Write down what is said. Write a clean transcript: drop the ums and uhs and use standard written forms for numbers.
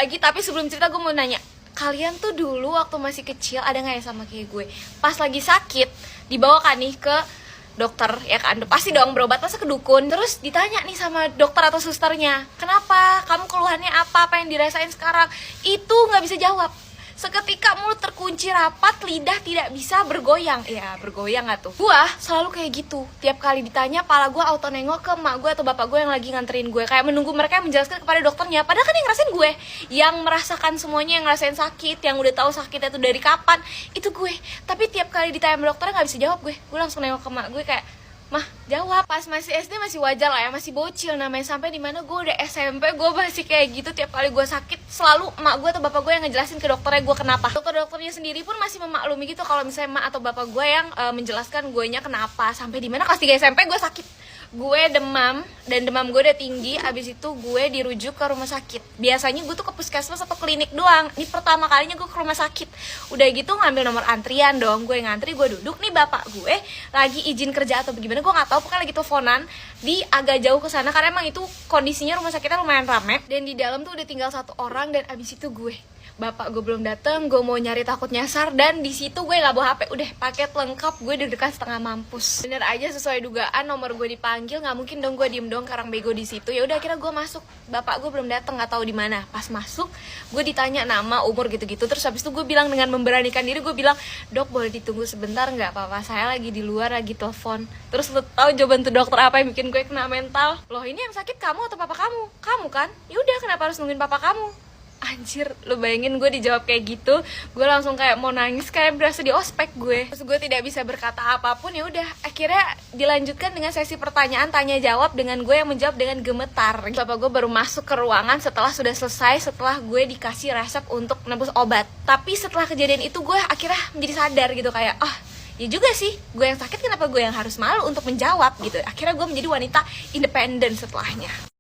lagi, tapi sebelum cerita gue mau nanya, kalian tuh dulu waktu masih kecil ada nggak ya sama kayak gue? Pas lagi sakit, dibawa kan nih ke dokter, ya kan? Pasti dong berobat, masa ke dukun. Terus ditanya nih sama dokter atau susternya, kenapa? Kamu keluhannya apa? Apa yang dirasain sekarang? Itu nggak bisa jawab. Seketika mulut terkunci rapat, lidah tidak bisa bergoyang. Ya, bergoyang gak tuh? Gua selalu kayak gitu. Tiap kali ditanya, pala gua auto nengok ke emak gue atau bapak gue yang lagi nganterin gue. Kayak menunggu mereka menjelaskan kepada dokternya. Padahal kan yang ngerasain gue, yang merasakan semuanya, yang ngerasain sakit, yang udah tahu sakitnya tuh dari kapan, itu gue. Tapi tiap kali ditanya sama dokternya gak bisa jawab gue. Gue langsung nengok ke emak gue kayak, mah jawab. Pas masih SD masih wajar lah ya, masih bocil namanya. Sampai dimana gue udah SMP gue masih kayak gitu. Tiap kali gue sakit selalu emak gue atau bapak gue yang ngejelasin ke dokternya gue kenapa. Dokternya sendiri pun masih memaklumi gitu kalau misalnya emak atau bapak gue yang menjelaskan gue nya kenapa. Sampai dimana kelas 3 SMP gue sakit, gue demam, dan demam gue udah tinggi. Abis itu gue dirujuk ke rumah sakit. Biasanya gue tuh ke puskesmas atau klinik doang. Ini pertama kalinya gue ke rumah sakit. Udah gitu ngambil nomor antrian dong. Gue ngantri, gue duduk, nih bapak gue lagi izin kerja atau bagaimana gue nggak tahu, pokoknya lagi teleponan di agak jauh ke sana karena emang itu kondisinya rumah sakitnya lumayan rame, dan di dalam tuh udah tinggal satu orang. Dan abis itu gue, bapak gue belum dateng, gue mau nyari takut nyasar, dan di situ gue nggak bawa HP, udah paket lengkap, gue deg-degan setengah mampus. Bener aja sesuai dugaan, nomor gue dipanggil, nggak mungkin dong gue diem dong karang bego di situ. Ya udah akhirnya gue masuk, bapak gue belum dateng, nggak tahu di mana. Pas masuk, gue ditanya nama, umur gitu-gitu. Terus habis itu gue bilang dengan memberanikan diri, gue bilang, dok boleh ditunggu sebentar nggak, papa saya lagi di luar, lagi telepon. Terus lo tau jawaban tuh dokter apa yang bikin gue kena mental? Loh, ini yang sakit kamu atau papa kamu? Kamu kan? Ya udah, kenapa harus nungguin papa kamu? Anjir, lu bayangin gue dijawab kayak gitu, gue langsung kayak mau nangis, kayak berasa di ospek gue. Terus gue tidak bisa berkata apapun. Ya udah, akhirnya dilanjutkan dengan sesi pertanyaan tanya jawab dengan gue yang menjawab dengan gemetar. Bapak gue baru masuk ke ruangan setelah sudah selesai, setelah gue dikasih resep untuk menebus obat. Tapi setelah kejadian itu gue akhirnya menjadi sadar gitu, kayak ya juga sih, gue yang sakit, kenapa gue yang harus malu untuk menjawab gitu. Akhirnya gue menjadi wanita independen setelahnya.